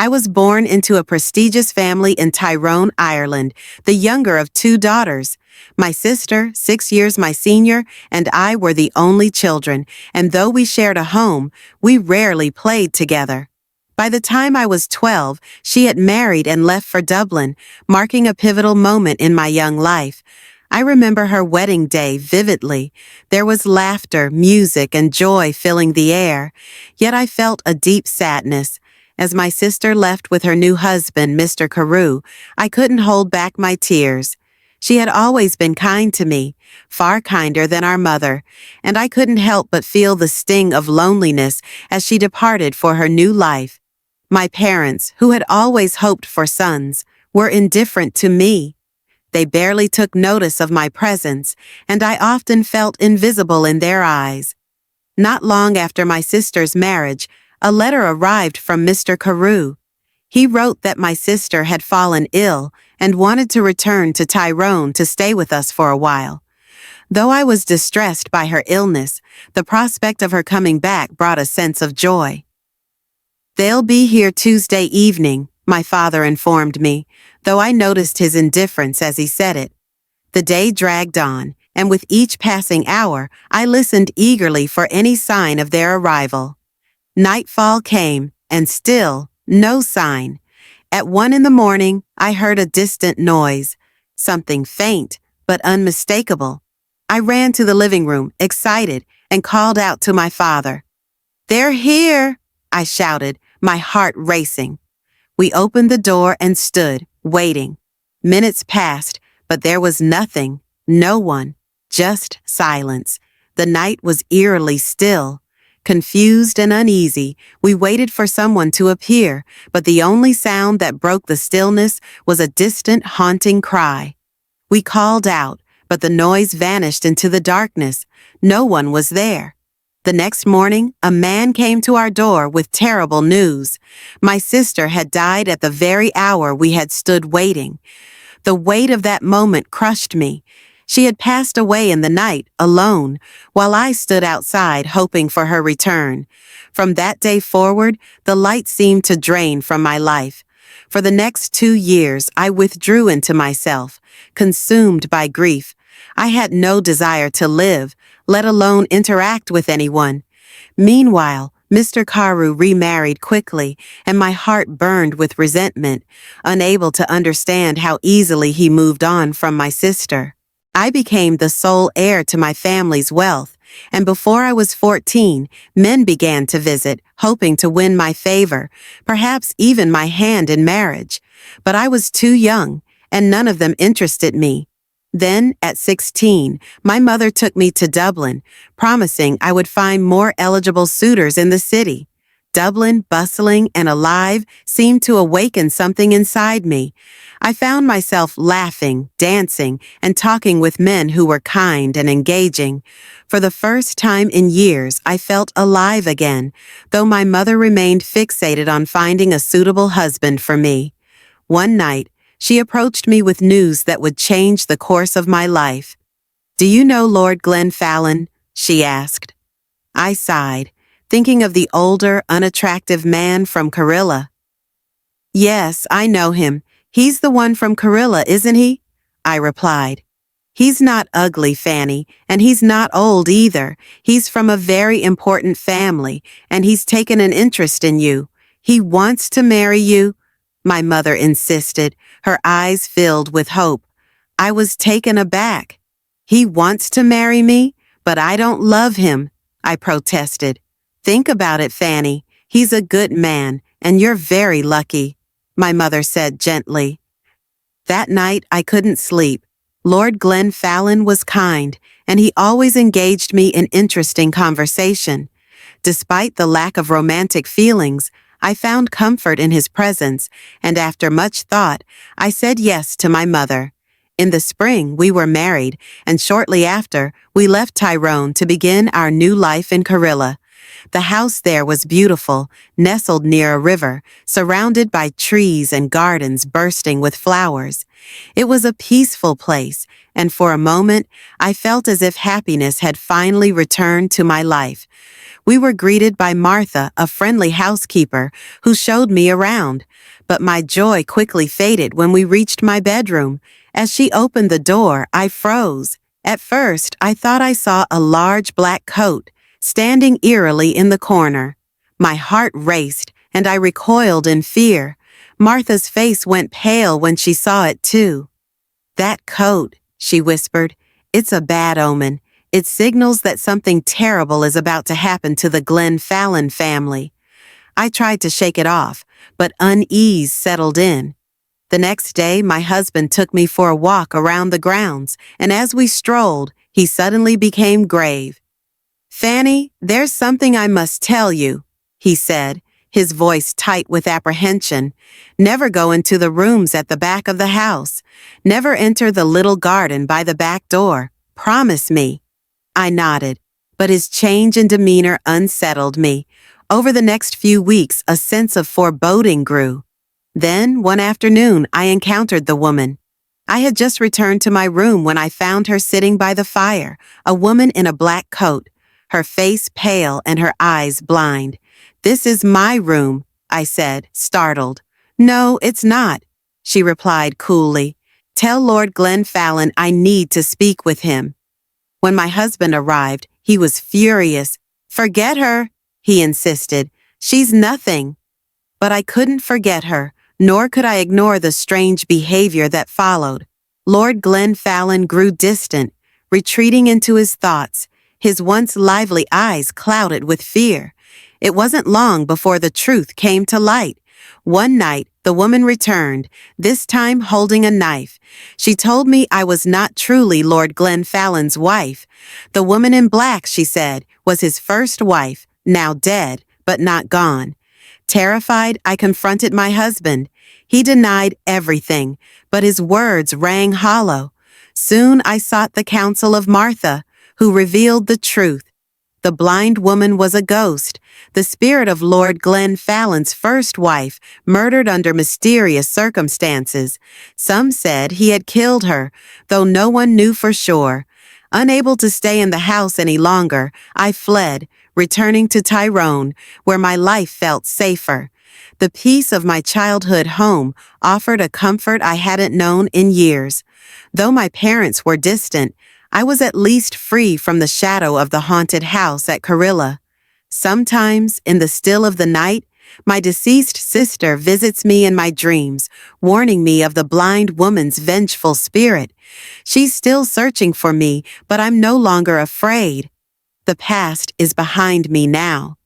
I was born into a prestigious family in Tyrone, Ireland, the younger of two daughters. My sister, 6 years my senior, and I were the only children, and though we shared a home, we rarely played together. By the time I was 12, she had married and left for Dublin, marking a pivotal moment in my young life. I remember her wedding day vividly. There was laughter, music, and joy filling the air. Yet I felt a deep sadness. As my sister left with her new husband, Mr. Carew, I couldn't hold back my tears. She had always been kind to me, far kinder than our mother, and I couldn't help but feel the sting of loneliness as she departed for her new life. My parents, who had always hoped for sons, were indifferent to me. They barely took notice of my presence, and I often felt invisible in their eyes. Not long after my sister's marriage, a letter arrived from Mr. Carew. He wrote that my sister had fallen ill and wanted to return to Tyrone to stay with us for a while. Though I was distressed by her illness, the prospect of her coming back brought a sense of joy. "They'll be here Tuesday evening," my father informed me, though I noticed his indifference as he said it. The day dragged on, and with each passing hour, I listened eagerly for any sign of their arrival. Nightfall came, and still, no sign. At 1 a.m, I heard a distant noise, something faint but unmistakable. I ran to the living room, excited, and called out to my father. "They're here!" I shouted, my heart racing. We opened the door and stood, waiting. Minutes passed, but there was nothing, no one, just silence. The night was eerily still. Confused and uneasy, we waited for someone to appear, but the only sound that broke the stillness was a distant, haunting cry. We called out, but the noise vanished into the darkness. No one was there. The next morning, a man came to our door with terrible news. My sister had died at the very hour we had stood waiting. The weight of that moment crushed me. She had passed away in the night, alone, while I stood outside hoping for her return. From that day forward, the light seemed to drain from my life. For the next 2 years, I withdrew into myself, consumed by grief. I had no desire to live, let alone interact with anyone. Meanwhile, Mr. Carew remarried quickly, and my heart burned with resentment, unable to understand how easily he moved on from my sister. I became the sole heir to my family's wealth, and before I was 14, men began to visit, hoping to win my favor, perhaps even my hand in marriage. But I was too young, and none of them interested me. Then, at 16, my mother took me to Dublin, promising I would find more eligible suitors in the city. Dublin, bustling and alive, seemed to awaken something inside me. I found myself laughing, dancing, and talking with men who were kind and engaging. For the first time in years, I felt alive again, though my mother remained fixated on finding a suitable husband for me. One night, she approached me with news that would change the course of my life. "Do you know Lord Glenn Fallon?" she asked. I sighed, thinking of the older, unattractive man from Karilla. "Yes, I know him. He's the one from Karilla, isn't he?" I replied. "He's not ugly, Fanny, and he's not old either. He's from a very important family, and he's taken an interest in you. He wants to marry you," my mother insisted, her eyes filled with hope. I was taken aback. "He wants to marry me, but I don't love him," I protested. "Think about it, Fanny. He's a good man, and you're very lucky," my mother said gently. That night, I couldn't sleep. Lord Glenn Fallon was kind, and he always engaged me in interesting conversation. Despite the lack of romantic feelings, I found comfort in his presence, and after much thought, I said yes to my mother. In the spring, we were married, and shortly after, we left Tyrone to begin our new life in Karilla. The house there was beautiful, nestled near a river, surrounded by trees and gardens bursting with flowers. It was a peaceful place, and for a moment, I felt as if happiness had finally returned to my life. We were greeted by Martha, a friendly housekeeper, who showed me around. But my joy quickly faded when we reached my bedroom. As she opened the door, I froze. At first, I thought I saw a large black coat, standing eerily in the corner. My heart raced, and I recoiled in fear. Martha's face went pale when she saw it too. "That coat," she whispered, "it's a bad omen. It signals that something terrible is about to happen to the Glenn Fallon family." I tried to shake it off, but unease settled in. The next day, my husband took me for a walk around the grounds, and as we strolled, he suddenly became grave. "Fanny, there's something I must tell you," he said, his voice tight with apprehension. "Never go into the rooms at the back of the house. Never enter the little garden by the back door. Promise me." I nodded, but his change in demeanor unsettled me. Over the next few weeks, a sense of foreboding grew. Then, one afternoon, I encountered the woman. I had just returned to my room when I found her sitting by the fire, a woman in a black coat, her face pale and her eyes blind. "This is my room," I said, startled. "No, it's not," she replied coolly. "Tell Lord Glenn Fallon I need to speak with him." When my husband arrived, he was furious. "Forget her," he insisted. "She's nothing." But I couldn't forget her, nor could I ignore the strange behavior that followed. Lord Glenn Fallon grew distant, retreating into his thoughts, his once lively eyes clouded with fear. It wasn't long before the truth came to light. One night, the woman returned, this time holding a knife. She told me I was not truly Lord Glenn Fallon's wife. The woman in black, she said, was his first wife, now dead, but not gone. Terrified, I confronted my husband. He denied everything, but his words rang hollow. Soon I sought the counsel of Martha, who revealed the truth. The blind woman was a ghost, the spirit of Lord Glenn Fallon's first wife, murdered under mysterious circumstances. Some said he had killed her, though no one knew for sure. Unable to stay in the house any longer, I fled, returning to Tyrone, where my life felt safer. The peace of my childhood home offered a comfort I hadn't known in years. Though my parents were distant, I was at least free from the shadow of the haunted house at Karilla. Sometimes, in the still of the night, my deceased sister visits me in my dreams, warning me of the blind woman's vengeful spirit. She's still searching for me, but I'm no longer afraid. The past is behind me now.